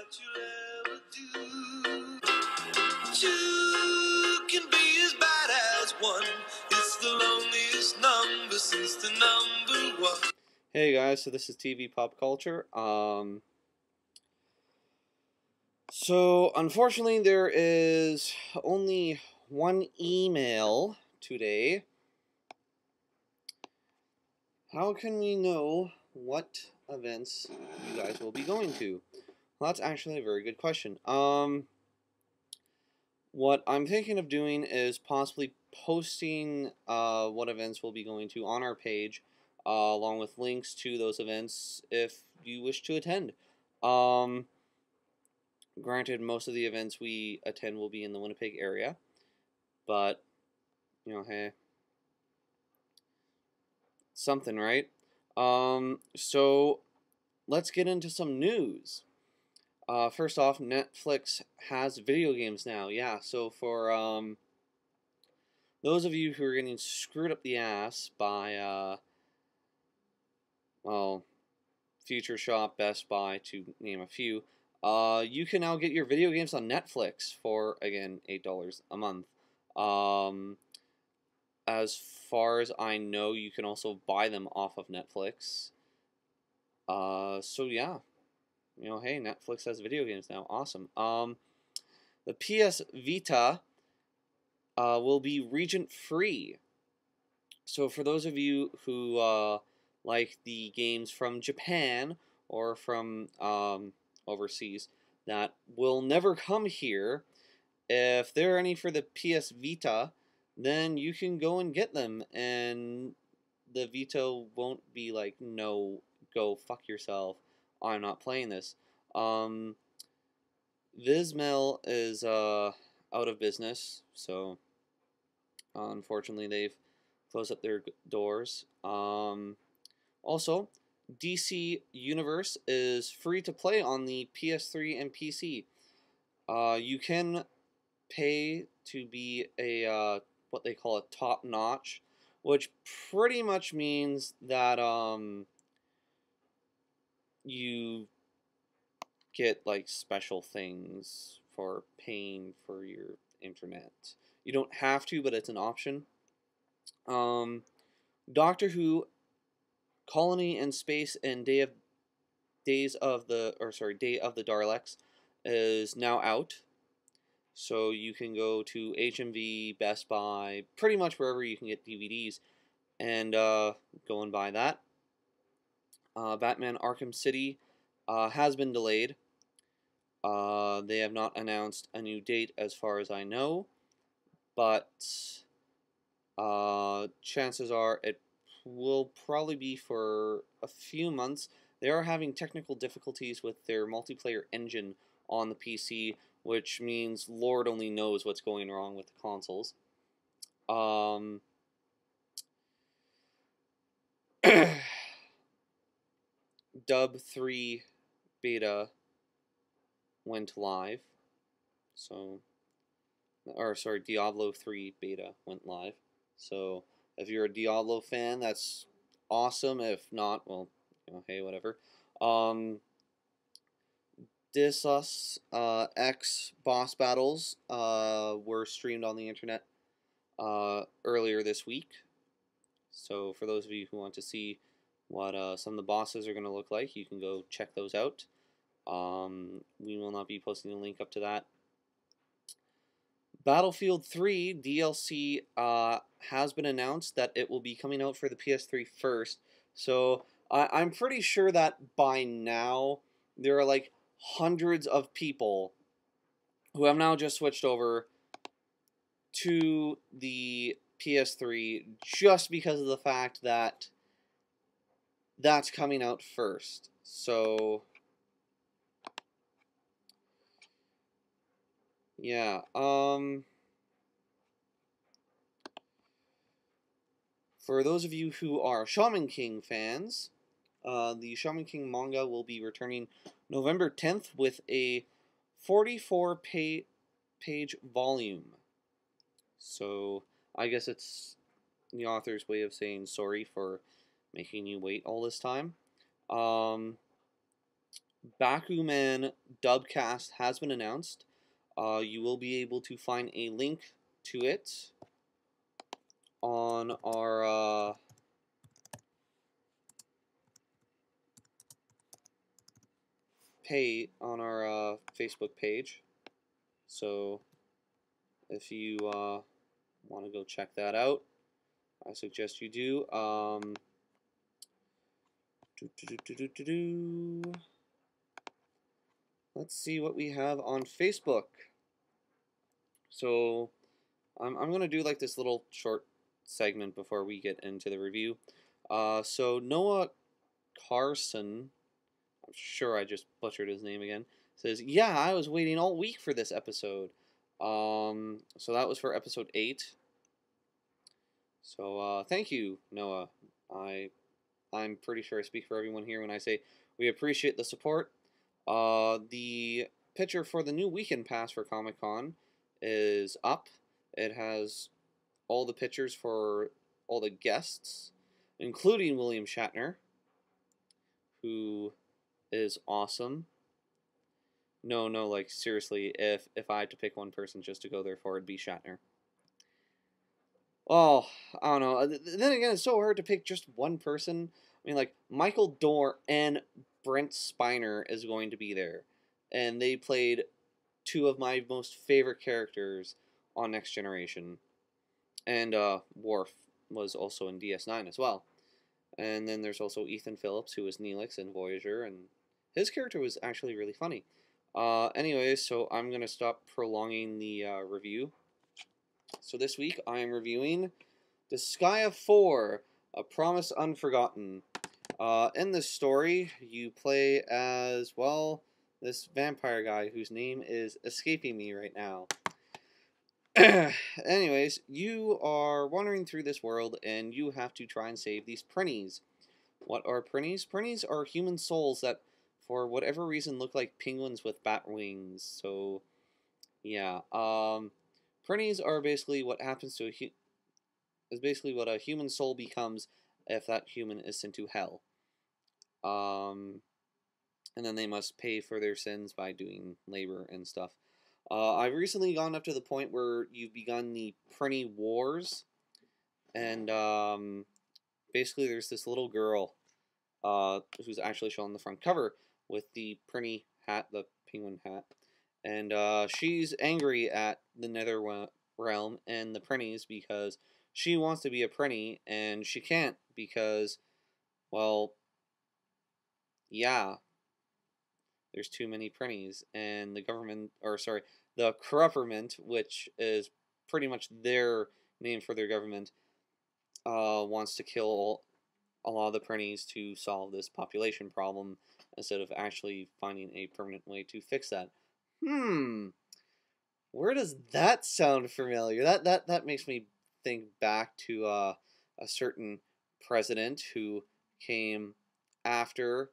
that you'll ever do. Two can be as bad as one. It's the loneliest number since the number one. Hey guys, so this is TV Pop Culture. So unfortunately there is only one email today. How can we know what events you guys will be going to? Well, that's actually a very good question. What I'm thinking of doing is possibly posting what events we'll be going to on our page, along with links to those events if you wish to attend. Granted, most of the events we attend will be in the Winnipeg area, but, you know, hey, something, right? So let's get into some news. First off, Netflix has video games now. Yeah, so for those of you who are getting screwed up the ass by, well, Future Shop, Best Buy, to name a few, you can now get your video games on Netflix for, again, $8 a month. As far as I know, you can also buy them off of Netflix. So yeah, you know, hey, Netflix has video games now. Awesome. The PS Vita will be region free. So for those of you who like the games from Japan or from overseas that will never come here, if there are any for the PS Vita, then you can go and get them, and the Vita won't be like, no, go fuck yourself, I'm not playing this. Vismail is out of business, so unfortunately they've closed up their doors. Also, DC Universe is free to play on the PS3 and PC. You can pay to be a what they call a top notch, which pretty much means that you get like special things for paying for your internet. You don't have to, but it's an option. Doctor Who, Colony in Space, and Day of the Daleks is now out. So you can go to HMV, Best Buy, pretty much wherever you can get DVDs, and go and buy that. Batman Arkham City has been delayed. They have not announced a new date as far as I know, but chances are it will probably be for a few months. They are having technical difficulties with their multiplayer engine on the PC, which means Lord only knows what's going wrong with the consoles. Dub 3 beta went live. Diablo 3 beta went live. So if you're a Diablo fan, that's awesome. If not, well, you know, hey, whatever. Deus Ex boss battles were streamed on the internet earlier this week. So for those of you who want to see what some of the bosses are going to look like, you can go check those out. We will not be posting a link up to that. Battlefield 3 DLC has been announced that it will be coming out for the PS3 first. So I'm pretty sure that by now there are like hundreds of people who have now just switched over to the PS3 just because of the fact that that's coming out first. So yeah, for those of you who are Shaman King fans, the Shaman King manga will be returning November 10th with a 44-page volume. So I guess it's the author's way of saying sorry for making you wait all this time. Bakuman Dubcast has been announced. You will be able to find a link to it on our Facebook page. So if you want to go check that out, I suggest you do. Let's see what we have on Facebook. So I'm gonna do like this little short segment before we get into the review. So Noah Carson, I'm sure I just butchered his name again, says, "Yeah, I was waiting all week for this episode." So that was for episode 8. So thank you, Noah. I'm pretty sure I speak for everyone here when I say we appreciate the support. The picture for the new weekend pass for Comic-Con is up. It has all the pictures for all the guests, including William Shatner, who is awesome. No, like seriously, if I had to pick one person just to go there for, it'd be Shatner. Oh, I don't know. Then again, it's so hard to pick just one person. I mean, like, Michael Dorn and Brent Spiner is going to be there. And they played two of my most favorite characters on Next Generation. And Worf was also in DS9 as well. And then there's also Ethan Phillips, who was Neelix in Voyager, and his character was actually really funny. Anyways, so I'm going to stop prolonging the review. So this week I am reviewing Disgaea 4, A Promise Unforgotten. In this story, you play as, well, this vampire guy whose name is escaping me right now. Anyways, you are wandering through this world and you have to try and save these Prinnies. What are Prinnies? Prinnies are human souls that, for whatever reason, look like penguins with bat wings. So, yeah. Prinnies are basically what happens to is basically what a human soul becomes if that human is sent to hell. And then they must pay for their sins by doing labor and stuff. I've recently gone up to the point where you've begun the Prinnie Wars, and basically there's this little girl who's actually shown on the front cover with the Prinnie hat, the penguin hat, and she's angry at the Nether Realm and the Prinnies because she wants to be a Prinnie and she can't because, well, yeah, there's too many Prinnies, and the government, or sorry, the Corrupperment, which is pretty much their name for their government, wants to kill a lot of the Prinnies to solve this population problem instead of actually finding a permanent way to fix that. Where does that sound familiar? That makes me think back to a certain president who came after,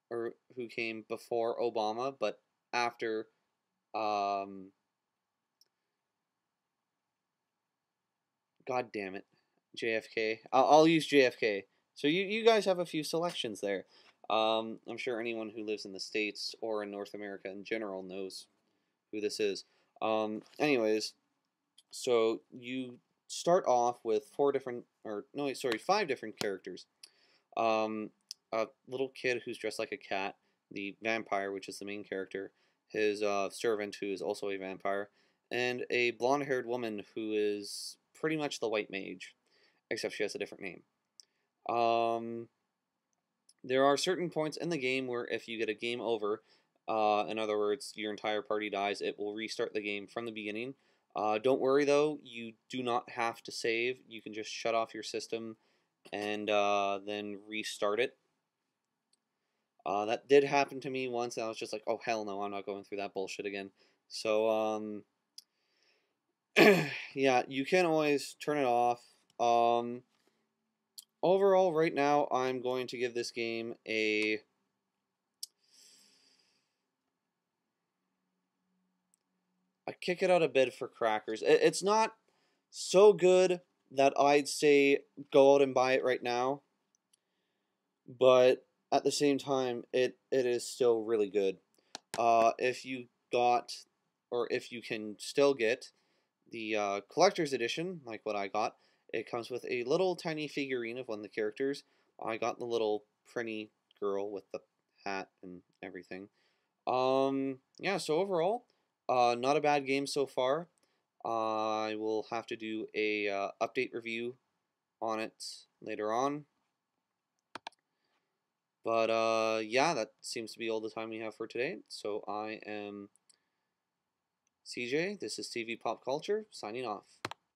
or who came before Obama, but after God damn it, JFK. I'll use JFK. So you guys have a few selections there. I'm sure anyone who lives in the States or in North America in general knows who this is. Anyways, so you start off with 5 different characters. A little kid who's dressed like a cat, the vampire, which is the main character, his servant, who is also a vampire, and a blonde-haired woman who is pretty much the white mage, except she has a different name. There are certain points in the game where if you get a game over, in other words, your entire party dies, it will restart the game from the beginning. Don't worry though, you do not have to save. You can just shut off your system and then restart it. That did happen to me once, and I was just like, oh hell no, I'm not going through that bullshit again. So, yeah, you can always turn it off. Overall, right now, I'm going to give this game I kick it out of bed for crackers. It's not so good that I'd say go out and buy it right now, but at the same time, it is still really good. If you got, or if you can still get the collector's edition, like what I got, it comes with a little tiny figurine of one of the characters. I got the little pretty girl with the hat and everything. Yeah, so overall, not a bad game so far. I will have to do a update review on it later on. But yeah, that seems to be all the time we have for today. So I am CJ. This is TV Pop Culture signing off.